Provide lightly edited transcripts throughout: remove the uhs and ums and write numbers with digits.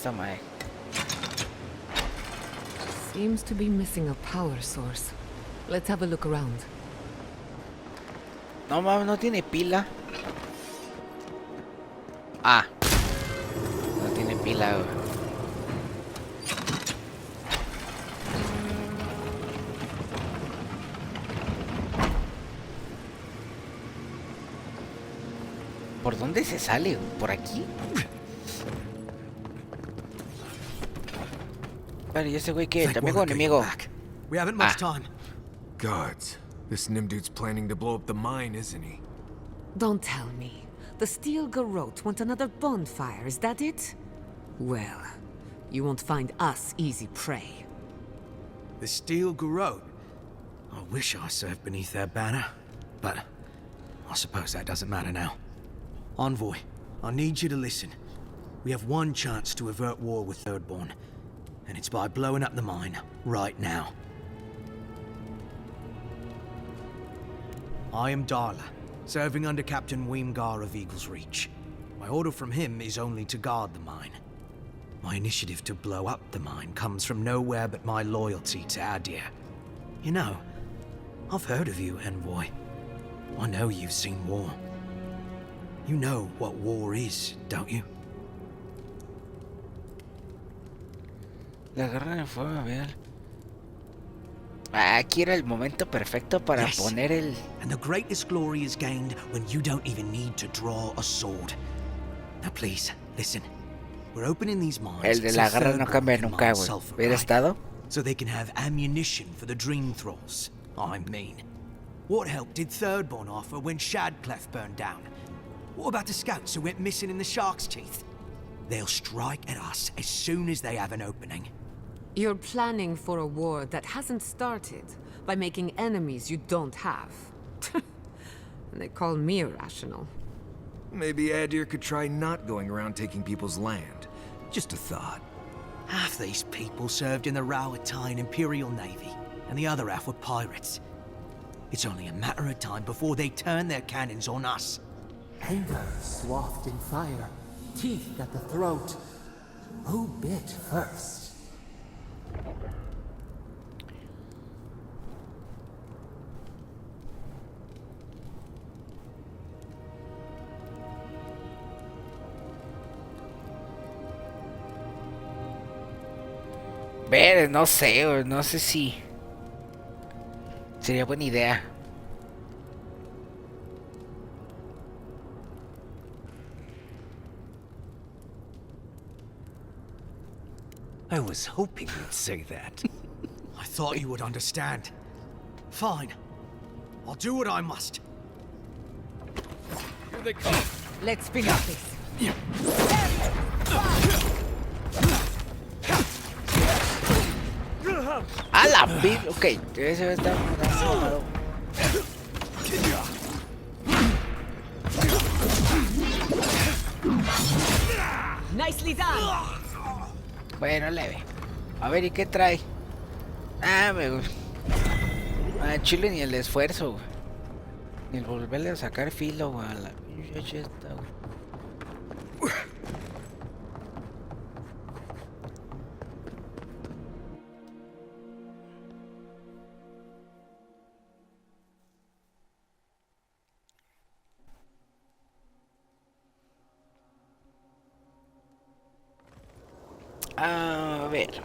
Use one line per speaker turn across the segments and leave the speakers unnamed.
esta madre.
Seems to be missing a power source. Let's have a look around.
No mames, no tiene pila. Ah. No tiene pila, güey. ¿Por dónde se sale? ¿Por aquí? Vale, ¿y ese güey qué? ¿Amigo o enemigo?
We haven't much time.
Gods, this Nim dude's planning to blow up the mine, isn't he?
Don't tell me. The Steel Garrote want another bonfire, is that it? Well, you won't find us easy prey.
The Steel Garrote. I wish I served beneath their banner, but I suppose that doesn't matter now. Envoy, I need you to listen. We have one chance to avert war with Thirdborn, and it's by blowing up the mine right now. I am Darla, serving under Captain Weemgar of Eagle's Reach. My order from him is only to guard the mine. My initiative to blow up the mine comes from nowhere but my loyalty to Adir. You know, I've heard of you, Envoy. I know you've seen war. You know what war is, don't you?
La guerra de fuego, a ver. Aquí era el momento perfecto para poner el...
And the greatest glory is gained when you don't even need to draw a sword. Now please, listen. We're opening these mines.
El de la guerra no cambia nunca, güey. ¿Hubiera estado?
So they can have ammunition for the dream thralls. I mean, what help did Thirdborn offer when Shadclef burned down? What about the scouts who went missing in the Shark's Teeth? They'll strike at us as soon as they have an opening.
You're planning for a war that hasn't started by making enemies you don't have. They call me irrational.
Maybe Adir could try not going around taking people's land. Just a thought.
Half these people served in the Rowatine Imperial Navy, and the other half were pirates. It's only a matter of time before they turn their cannons on us.
Anger swathed in fire, teeth at the throat. Who bit first?
Ver, no sé, no sé si... Sería buena idea.
I was hoping you'd say that. I thought you would understand. Fine. I'll do what I must.
Here they come.
Let's finish this.
A la pin. Ok, ese está mamado.
Nicely done.
Bueno, leve. A ver, ¿y qué trae? Ah, chile ni el esfuerzo, güey. Ni el volverle a sacar filo, güey. A la pinche esta, güey. A ver.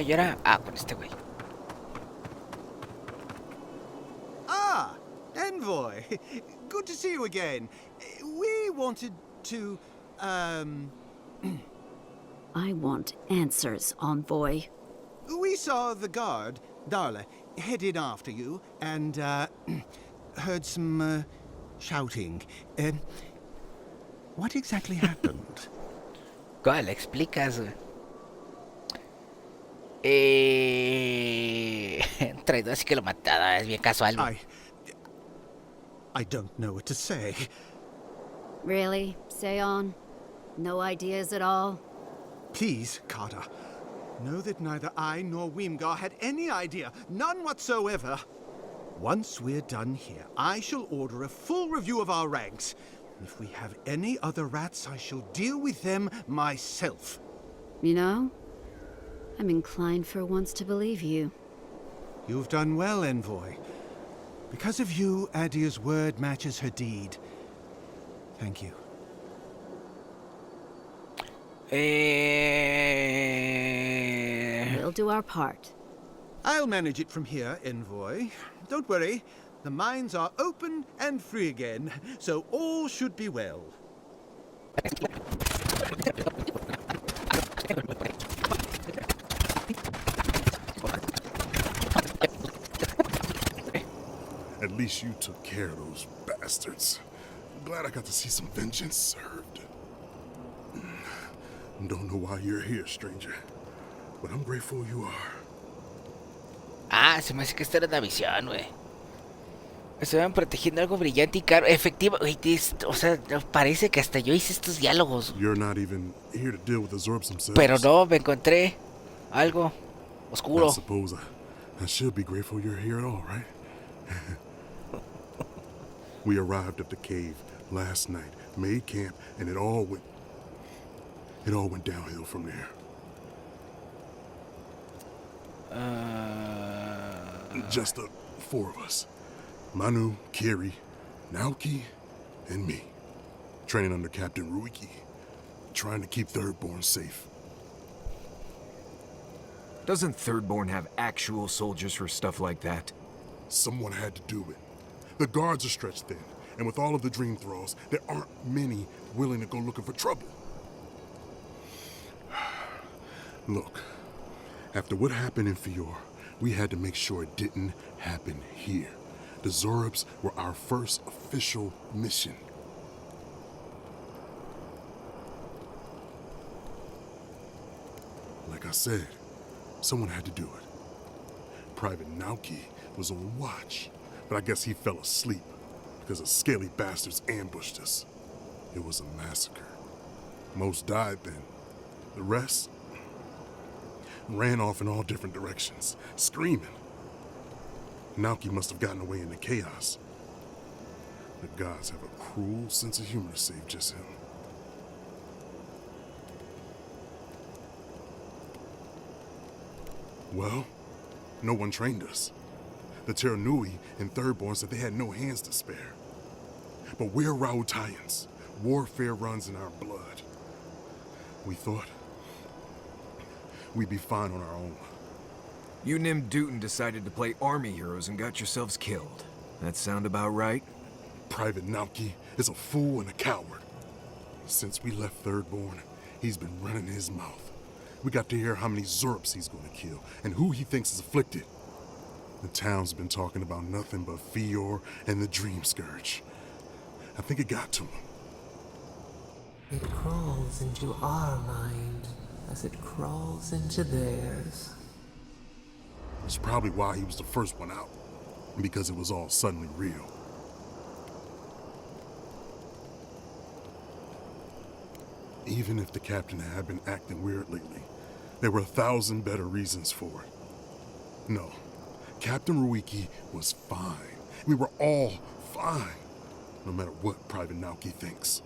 Yo era... Ah, con este güey.
Ah, Envoy. Good to see you again. We wanted to,
I want answers, Envoy.
We saw the guard, Darla, headed after you, and, heard some, shouting. What exactly happened?
¿Cómo le explicas, güey? Traidor, así que lo mataba, es bien casual.
I don't know what to say.
Really? Say on? No ideas at all?
Please, Carter. Know that neither I nor Weemgar had any idea. None whatsoever. Once we're done here, I shall order a full review of our ranks. If we have any other rats, I shall deal with them myself.
You know, I'm inclined for once to believe you.
You've done well, Envoy. Because of you, Adia's word matches her deed. Thank you.
We'll do our part.
I'll manage it from here, Envoy. Don't worry. The mines are open and free again, so all should be well.
At least you took care of those bastards. I'm glad I got to see some vengeance served. Don't know why you're here, stranger, but I'm grateful you are.
Ah, se me hace que esta era una visión, güey. Estaban protegiendo algo brillante y caro. Efectivo, güey, o sea, parece que hasta yo hice estos diálogos.
You're not even here to deal with the Zorbs themselves.
Pero no, me encontré algo oscuro.
I suppose I should be grateful you're here at all, right? We arrived at the cave last night, made camp, and it all went downhill from there. Just the four of us. Manu, Kiri, Naoki, and me. Training under Captain Ruiki. Trying to keep Thirdborn safe.
Doesn't Thirdborn have actual soldiers for stuff like that?
Someone had to do it. The guards are stretched thin, and with all of the dream thralls, there aren't many willing to go looking for trouble. Look, after what happened in Fior, we had to make sure it didn't happen here. The Zorbs were our first official mission. Like I said, someone had to do it. Private Naoki was on watch, but I guess he fell asleep because the scaly bastards ambushed us. It was a massacre. Most died then. The rest ran off in all different directions, screaming. Naoki must have gotten away in the chaos. The gods have a cruel sense of humor to save just him. Well, no one trained us. The Terranui and Thirdborn said they had no hands to spare. But we're Rautayans. Warfare runs in our blood. We thought we'd be fine on our own.
You Nim Dootin decided to play army heroes and got yourselves killed. That sound about right?
Private Naoki is a fool and a coward. Since we left Thirdborn, he's been running his mouth. We got to hear how many Zorps he's going to kill and who he thinks is afflicted. The town's been talking about nothing but Fior and the Dream Scourge. I think it got to him.
It crawls into our mind as it crawls into theirs.
That's probably why he was the first one out, because it was all suddenly real. Even if the captain had been acting weird lately, there were 1,000 better reasons for it. No, Captain Ruiki was fine. We were all fine, no matter what Private Naoki thinks.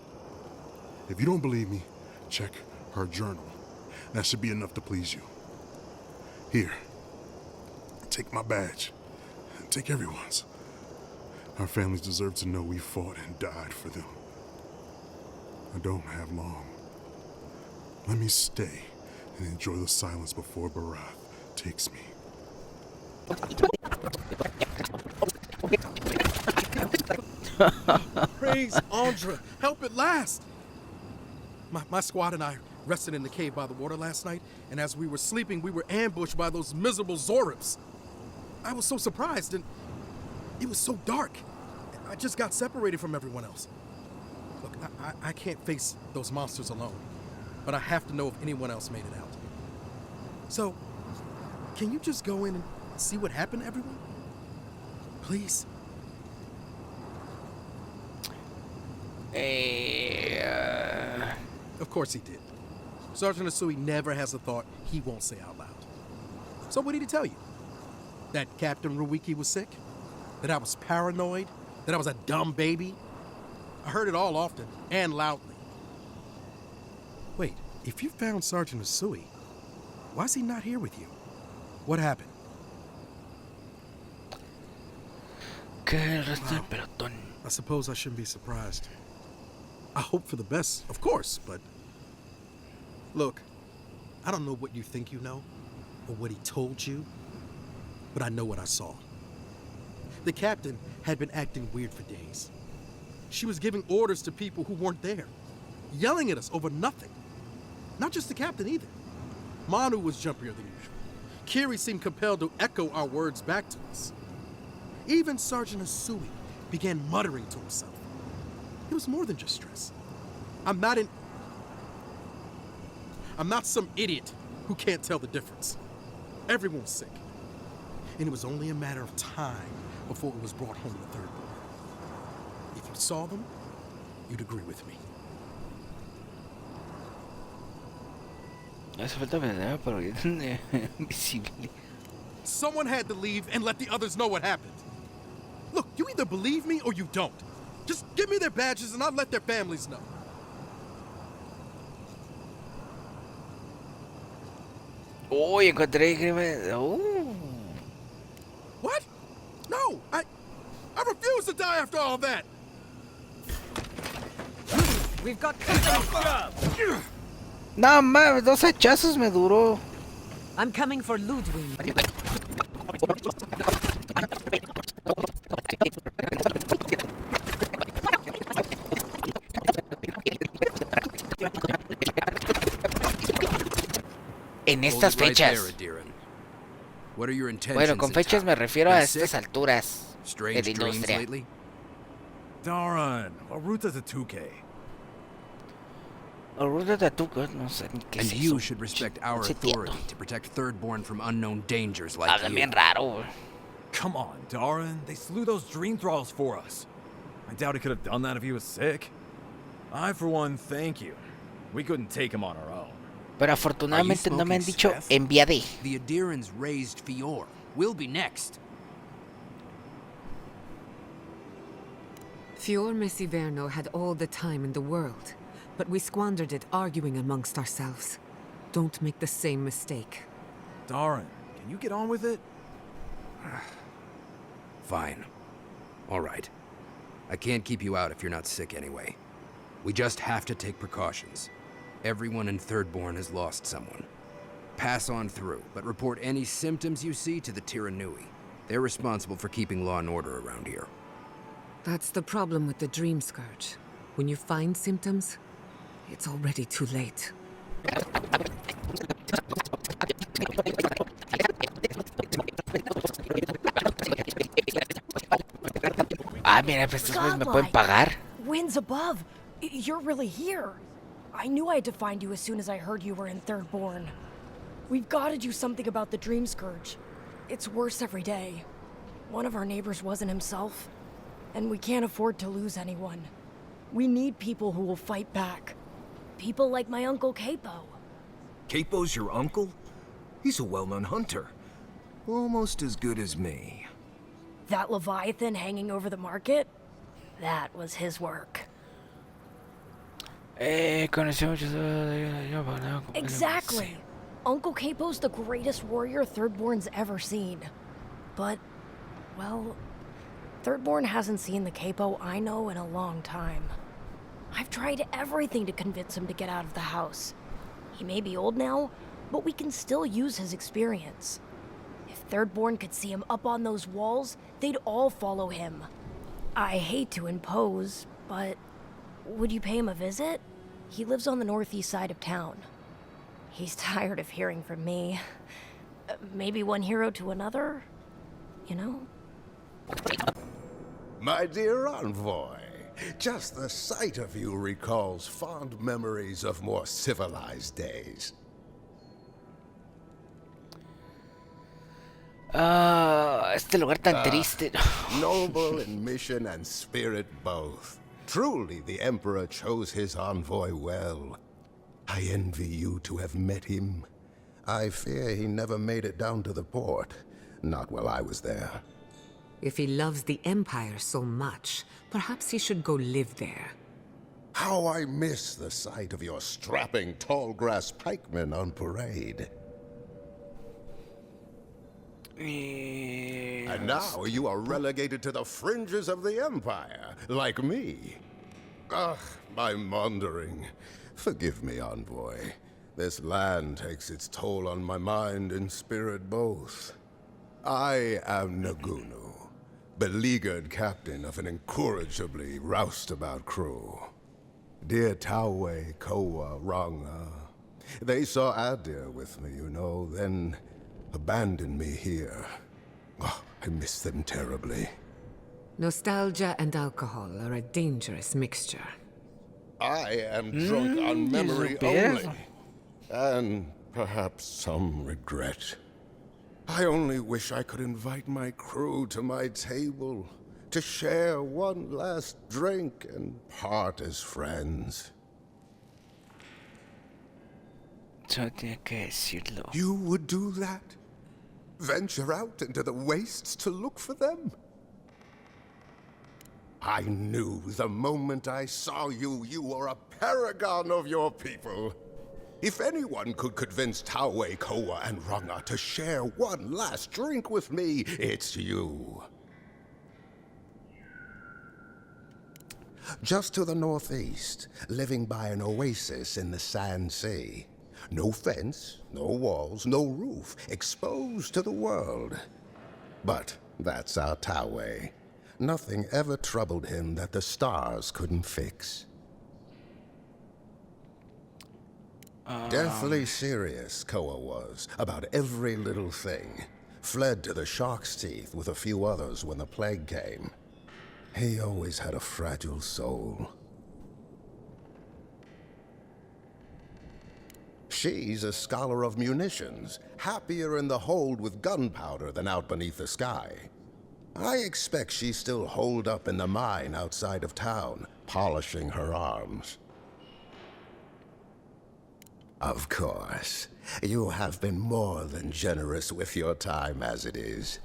If you don't believe me, check her journal. That should be enough to please you. Here, take my badge. Take everyone's. Our families deserve to know we fought and died for them. I don't have long. Let me stay and enjoy the silence before Barath takes me.
Praise Andra! Help at last! My squad and I rested in the cave by the water last night, and as we were sleeping, we were ambushed by those miserable Zorips. I was so surprised, and it was so dark. I just got separated from everyone else. Look, I can't face those monsters alone, but I have to know if anyone else made it out. So, can you just go in and see what happened to everyone? Please? Of course he did. Sergeant Asui never has a thought he won't say out loud. So what did he tell you? That Captain Ruiki was sick? That I was paranoid? That I was a dumb baby? I heard it all often and loudly. Wait, if you found Sergeant Usui, why is he not here with you? What happened?
Que el resto del pelotón.
I suppose I shouldn't be surprised. I hope for the best, of course, but... Look, I don't know what you think you know, or what he told you, but I know what I saw. The captain had been acting weird for days. She was giving orders to people who weren't there, yelling at us over nothing. Not just the captain either. Manu was jumpier than usual. Kiri seemed compelled to echo our words back to us. Even Sergeant Usui began muttering to himself. It was more than just stress. I'm not some idiot who can't tell the difference. Everyone was sick. And it was only a matter of time before it was brought home to third board. If you saw them, you'd agree with me.
Hace falta ver, pero invisible.
Someone had to leave and let the others know what happened. Look, you either believe me or you don't. Just give me their badges and I'll let their families know.
Oh, encontré crimen.
What? No, I refuse to die after all that.
We've got company.
No mames, 2 hachazos me duró.
I'm coming for Ludwig.
En estas fechas. Bueno, con fechas me refiero a estas alturas de la industria.
Darren, Aruta Tatuke.
Aruta Tatuke, no sé ni qué es eso.
And you should respect our authority to protect Thirdborn from unknown dangers like
Hablan
you.
bien raro.
Come on, Darren. They slew those dream thralls for us. I doubt he could have done that if he was sick. I, for one, thank you. We couldn't take him on our own.
Pero afortunadamente no me han dicho enviaré.
The Adirans raised Fior. We'll be next.
Fior Messiverno had all the time in the world, but we squandered it arguing amongst ourselves. Don't make the same mistake.
Darren, can you get on with it?
Fine. All right. I can't keep you out if you're not sick anyway. We just have to take precautions. Everyone in Thirdborn has lost someone. Pass on through, but report any symptoms you see to the Tiranui. They're responsible for keeping law and order around here.
That's the problem with the Dream Scourge. When you find symptoms, it's already too late.
Ah, mira, pues estos me pueden pagar.
Winds above. You're really here. I knew I had to find you as soon as I heard you were in Thirdborn. We've got to do something about the Dream Scourge. It's worse every day. One of our neighbors wasn't himself, and we can't afford to lose anyone. We need people who will fight back. People like my Uncle Capo.
Capo's your uncle? He's a well-known hunter. Almost as good as me.
That Leviathan hanging over the market? That was his work. Exactly. Uncle Capo's the greatest warrior Thirdborn's ever seen. But, well, Thirdborn hasn't seen the Capo I know in a long time. I've tried everything to convince him to get out of the house. He may be old now, but we can still use his experience. If Thirdborn could see him up on those walls, they'd all follow him. I hate to impose, but would you pay him a visit? He lives on the northeast side of town. He's tired of hearing from me. Maybe one hero to another, you know?
My dear envoy, just the sight of you recalls fond memories of more civilized days.
Este lugar tan triste.
Noble in mission and spirit both. Truly, the Emperor chose his envoy well. I envy you to have met him. I fear he never made it down to the port. Not while I was there.
If he loves the Empire so much, perhaps he should go live there.
How I miss the sight of your strapping tall grass pikemen on parade. And now you are relegated to the fringes of the Empire, like me. Ugh, I'm wandering. Forgive me, envoy. This land takes its toll on my mind and spirit both. I am Nagunu, beleaguered captain of an incorrigibly roustabout crew. Dear Tawe, Koa, Ranga, they saw Adir with me, you know, then abandoned me here. Oh, I miss them terribly.
Nostalgia and alcohol are a dangerous mixture.
I am drunk on memory only, and perhaps some regret. I only wish I could invite my crew to my table, to share one last drink and part as friends.
Solo tenía que decirlo.
You would do that? Venture out into the wastes to look for them? I knew the moment I saw you, you were a paragon of your people. If anyone could convince Tawe, Koa, and Ranga to share one last drink with me, it's you. Just to the northeast, living by an oasis in the Sand Sea. No fence, no walls, no roof, exposed to the world. But that's our Tawe. Nothing ever troubled him that the stars couldn't fix. Deathly serious, Koa was, about every little thing. Fled to the shark's teeth with a few others when the plague came. He always had a fragile soul. She's a scholar of munitions, happier in the hold with gunpowder than out beneath the sky. I expect she's still holed up in the mine outside of town, polishing her arms. Of course, you have been more than generous with your time as it is.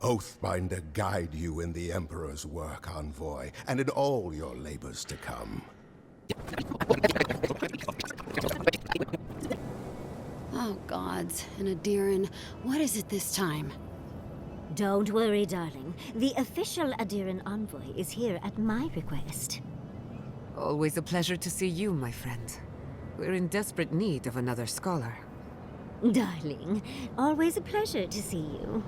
Oathbinder guide you in the Emperor's work, envoy, and in all your labors to come.
Oh, gods. And Adiran, what is it this time?
Don't worry, darling. The official Adiran envoy is here at my request.
Always a pleasure to see you, my friend. We're in desperate need of another scholar.
Darling, always a pleasure to see you.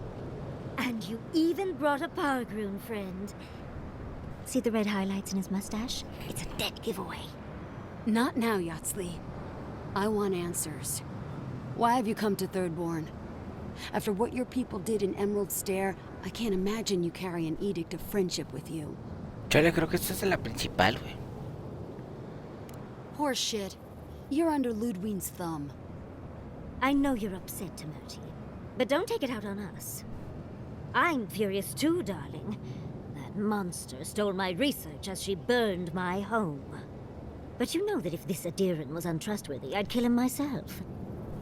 And you even brought a Pargroon friend. See the red highlights in his mustache? It's a dead giveaway.
Not now, Yatsli. I want answers. Why have you come to Thirdborn? After what your people did in Emerald Stair, I can't imagine you carry an edict of friendship with you.
Chale, creo que esta es la principal, güey.
Horse shit. You're under Ludwig's thumb.
I know you're upset, Timothy, but don't take it out on us. I'm furious too, darling. That monster stole my research as she burned my home. But you know that if this Adiran was untrustworthy, I'd kill him myself.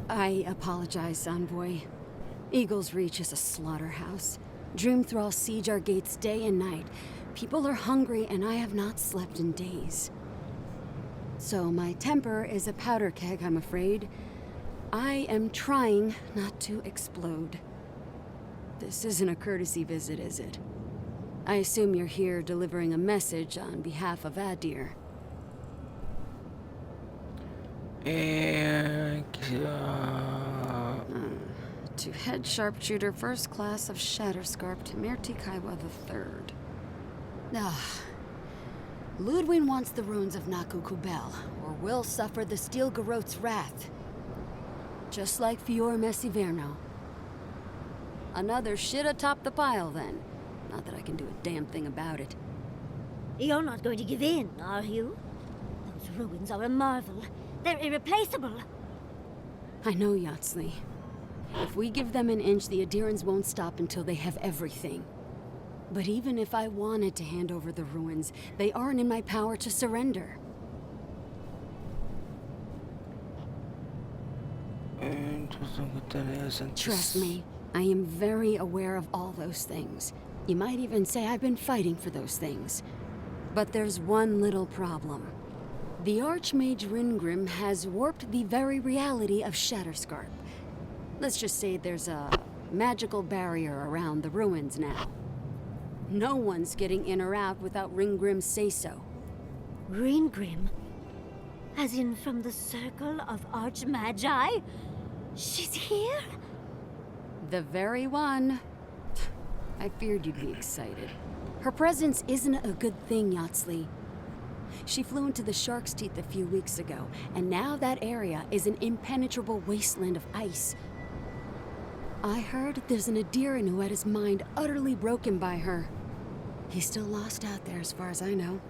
I apologize, envoy. Eagle's Reach is a slaughterhouse. Dreamthralls siege our gates day and night. People are hungry, and I have not slept in days. So my temper is a powder keg, I'm afraid. I am trying not to explode. This isn't a courtesy visit, is it? I assume you're here delivering a message on behalf of Adir. To head sharpshooter, first class of Shatterscarp, Timirti Kaiwa III. Ludwig wants the ruins of Naku Kubel, or will suffer the Steel Garot's wrath. Just like Fior Messiverno. Another shit atop the pile, then. Not that I can do a damn thing about it.
You're not going to give in, are you? Those ruins are a marvel. They're irreplaceable.
I know, Yatsli. If we give them an inch, the Adirans won't stop until they have everything. But even if I wanted to hand over the ruins, they aren't in my power to surrender. Trust me, I am very aware of all those things. You might even say I've been fighting for those things. But there's one little problem. The Archmage Ringrim has warped the very reality of Shatterscarp. Let's just say there's a magical barrier around the ruins now. No one's getting in or out without Ringgrim's say-so.
Ringgrim? As in from the Circle of Archmagi? She's here?
The very one. I feared you'd be excited. Her presence isn't a good thing, Yatsley. She flew into the Shark's Teeth a few weeks ago, and now that area is an impenetrable wasteland of ice. I heard there's an Adiran who had his mind utterly broken by her. He's still lost out there as far as I know.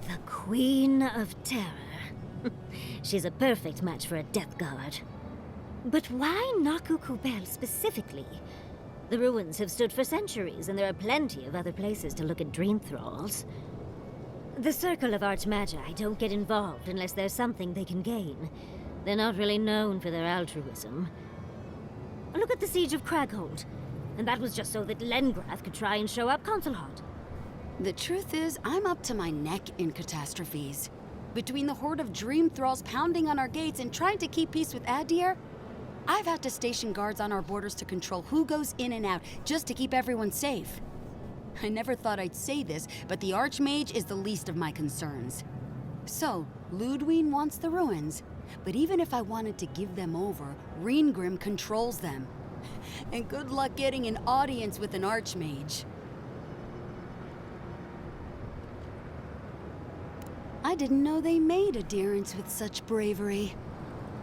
The Queen of Terror. She's a perfect match for a Death Guard. But why Nakukubel specifically? The ruins have stood for centuries, and there are plenty of other places to look at dream thralls. The Circle of Archmagi don't get involved unless there's something they can gain. They're not really known for their altruism. Look at the Siege of Craghold. And that was just so that Lengrath could try and show up Consulhot.
The truth is, I'm up to my neck in catastrophes. Between the horde of dream thralls pounding on our gates and trying to keep peace with Adir, I've had to station guards on our borders to control who goes in and out, just to keep everyone safe. I never thought I'd say this, but the Archmage is the least of my concerns. So, Ludwine wants the ruins, but even if I wanted to give them over, Ringrim controls them. And good luck getting an audience with an Archmage. I didn't know they made adherents with such bravery.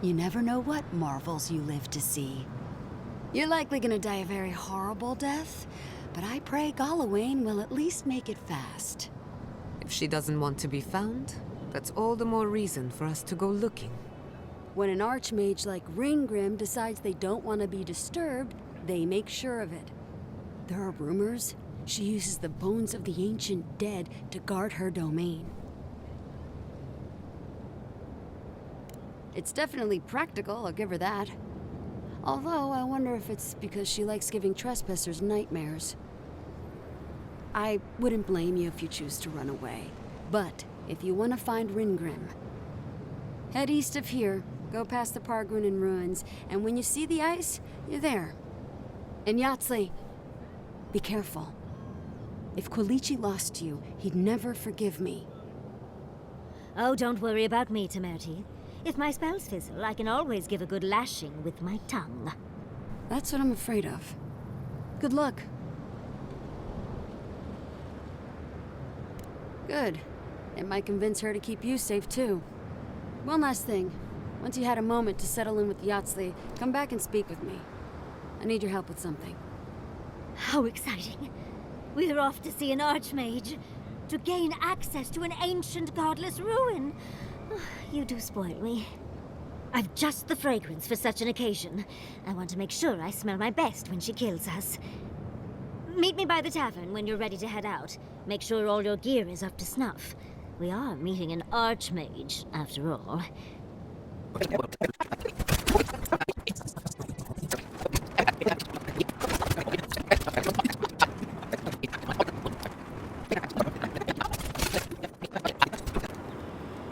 You never know what marvels you live to see. You're likely gonna die a very horrible death, but I pray Galawain will at least make it fast.
If she doesn't want to be found, that's all the more reason for us to go looking.
When an Archmage like Ringgrim decides they don't want to be disturbed, they make sure of it. There are rumors she uses the bones of the ancient dead to guard her domain. It's definitely practical, I'll give her that. Although, I wonder if it's because she likes giving trespassers nightmares. I wouldn't blame you if you choose to run away. But, if you want to find Ringrim, head east of here, go past the Pargrunin ruins, and when you see the ice, you're there. And Yatsley, be careful. If Quilichi lost you, he'd never forgive me.
Oh, don't worry about me, Temerity. If my spells fizzle, I can always give a good lashing with my tongue.
That's what I'm afraid of. Good luck. Good. It might convince her to keep you safe, too. One last thing. Once you had a moment to settle in with Yatsley, come back and speak with me. I need your help with something.
How exciting. We're off to see an Archmage. To gain access to an ancient godless ruin. You do spoil me. I've just the fragrance for such an occasion. I want to make sure I smell my best when she kills us. Meet me by the tavern when you're ready to head out. Make sure all your gear is up to snuff. We are meeting an Archmage, after all.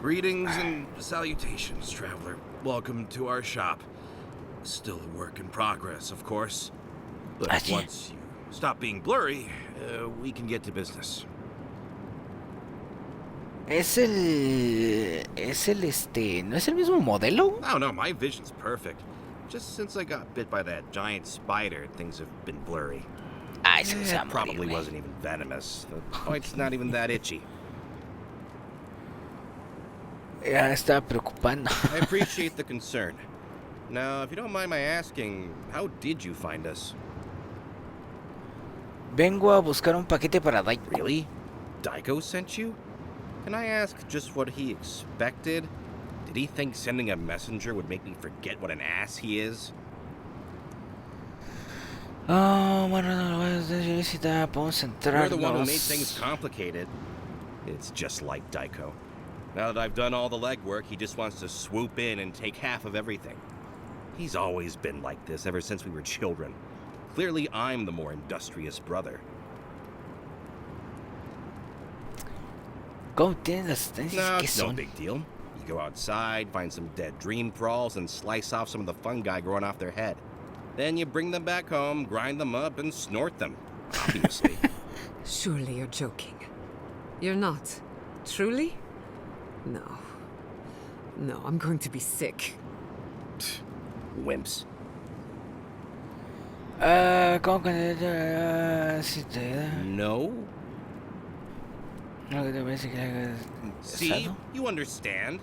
Greetings and salutations, traveler. Welcome to our shop. Still a work in progress, of course. But once you stop being blurry, we can get to business.
¿No es el mismo modelo?
No, my vision's perfect. Just since I got bit by that giant spider, things have been blurry. It probably wasn't even venomous. The bite's not even that itchy.
Ya estaba preocupando.
I appreciate the concern. Now, if you don't mind my asking, how did you find us?
Vengo a buscar un paquete para Daiko.
Really? Daiko sent you? Can I ask just what he expected? Did he think sending a messenger would make me forget what an ass he is?
Oh, bueno, no lo voy a necesitar. Podemos centrarnos.
You're the one who made things complicated. It's just like Daiko. Now that I've done all the legwork, he just wants to swoop in and take half of everything. He's always been like this ever since we were children. Clearly, I'm the more industrious brother.
¿Cómo tienes las tendencias
No,
que
it's no
son?
big deal. You go outside, find some dead dream thralls, and slice off some of the fungi growing off their head. Then you bring them back home, grind them up, and snort them. Obviously.
Surely you're joking. You're not. Truly? No. No, I'm going to be sick.
Wimps.
¿Cómo que si te da?
No.
No, que te parece que hagas
See,
pesado?
you understand.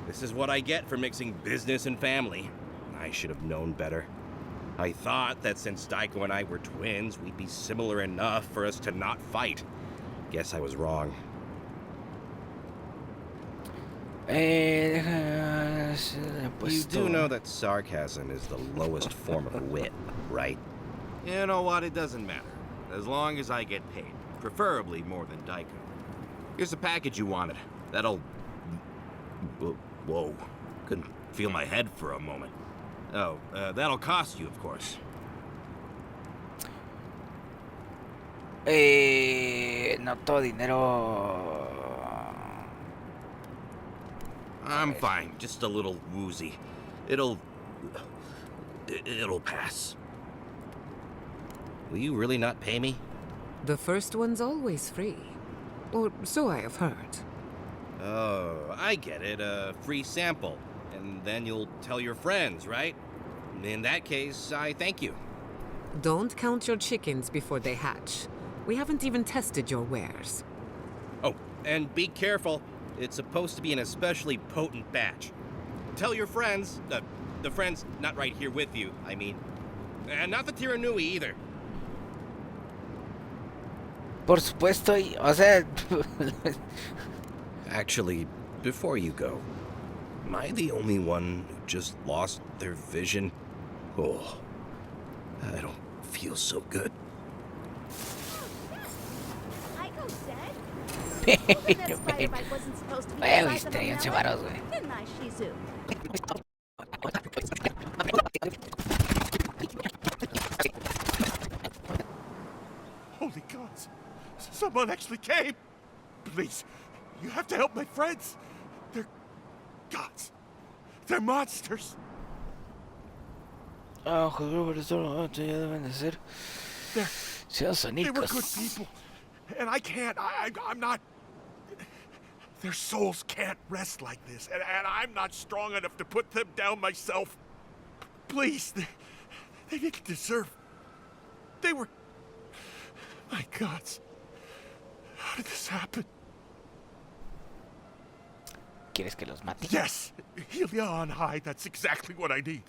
This is what I get for mixing business and family. I should have known better. I thought that since Daiko and I were twins, we'd be similar enough for us to not fight. Guess I was wrong. You do know that sarcasm is the lowest form of wit, right? You know what? It doesn't matter. As long as I get paid. Preferably more than Daiko. Here's the package you wanted. That'll... Whoa. Couldn't feel my head for a moment. Oh, that'll cost you, of course.
No todo dinero.
I'm fine. Just a little woozy. It'll pass. Will you really not pay me?
The first one's always free. Or so I have heard.
Oh, I get it. A free sample. And then you'll tell your friends, right? In that case, I thank you.
Don't count your chickens before they hatch. We haven't even tested your wares.
Oh, and be careful. It's supposed to be an especially potent batch. Tell your friends, the friends not right here with you, I mean. And not the Tiranui either.
Por supuesto, o sea...
Actually, before you go, am I the only one who just lost their vision? Oh, I don't feel so good.
Güey, estaría 11 varos, güey.
Holy gods! Someone actually came! Please, you have to help my friends! They're gods! They're monsters!
Ah, joder, por eso ya deben de ser.
They were good people. And I can't, I'm not... Their souls can't rest like this. And I'm not strong enough to put them down myself. Please, they didn't deserve... They were... My gods. How did this happen?
¿Quieres que los mate?
Yes! Helia on high, that's exactly what I need.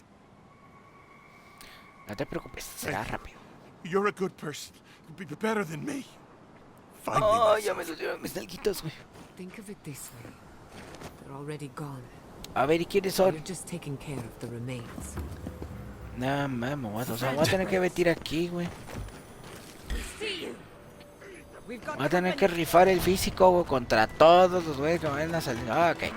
No te preocupes, será rápido.
You're a good person. You'll be better than me.
Oh, ya me dolieron mis nalguitas, güey.
Think of it this way. They're already gone.
A ver, ¿y quiénes son?
You're just taking care of the remains.
Nah, mames, o sea, voy a tener que vestir aquí, güey. Voy a tener que rifar el físico, güey, contra todos los güeyes que me vayan a salir. Ah, ok.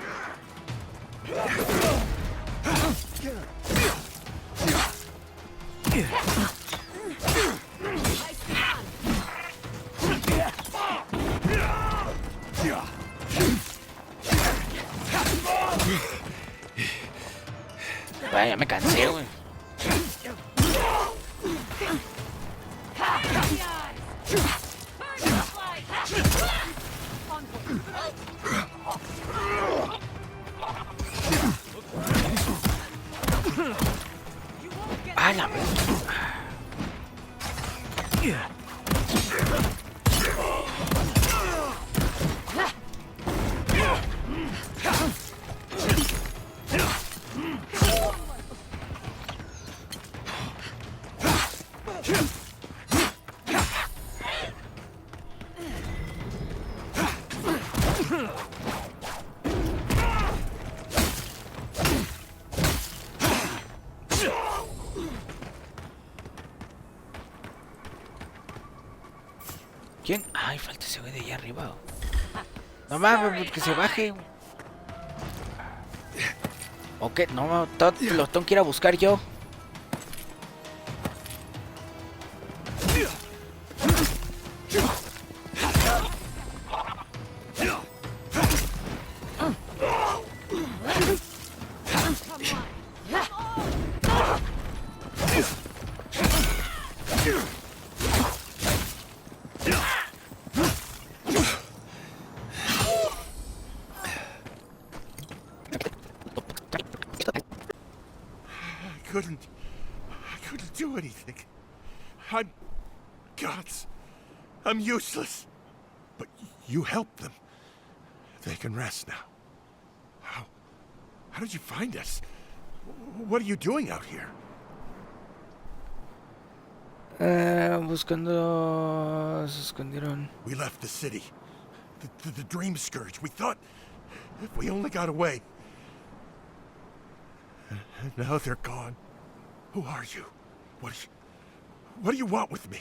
Vaya, me cansé, güey. ¡A la vez! ¿Quién? Ay, falta ese güey de allá arriba. No mames, que se baje. Ok, no, lo tengo que ir a buscar yo.
I couldn't do anything. I'm useless. But you helped them. They can rest now. How did you find us? What are you doing out here?
Buscando... Se escondieron.
We left the city. The dream scourge. We thought if we only got away. And now they're gone. Who are you? What do you want with me?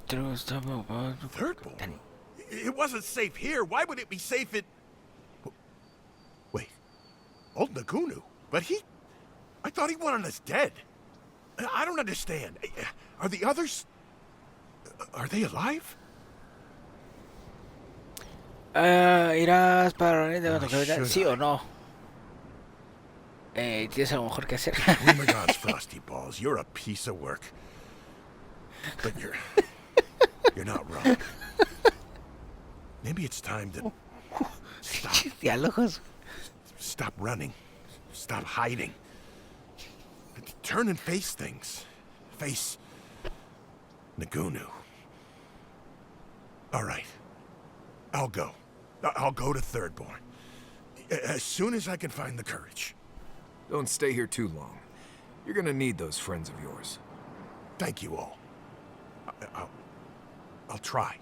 Thirdborn? It wasn't safe here. Why would it be safe in... Wait. Old Nagunu? But I thought he wanted us dead. I don't understand. Are the others... Are they alive?
¿Irás para reunir de capital? ¿Sí o no? Tienes algo mejor que hacer.
Oh my God, Frosty Balls, you're a piece of work. But you're not wrong. Maybe it's time to stop.
Diálogos.
Stop running. Stop hiding. Turn and face things. Face Nagunu. All right. I'll go. I'll go to Thirdborn. As soon as I can find the courage.
Don't stay here too long. You're gonna need those friends of yours.
Thank you all. I'll try.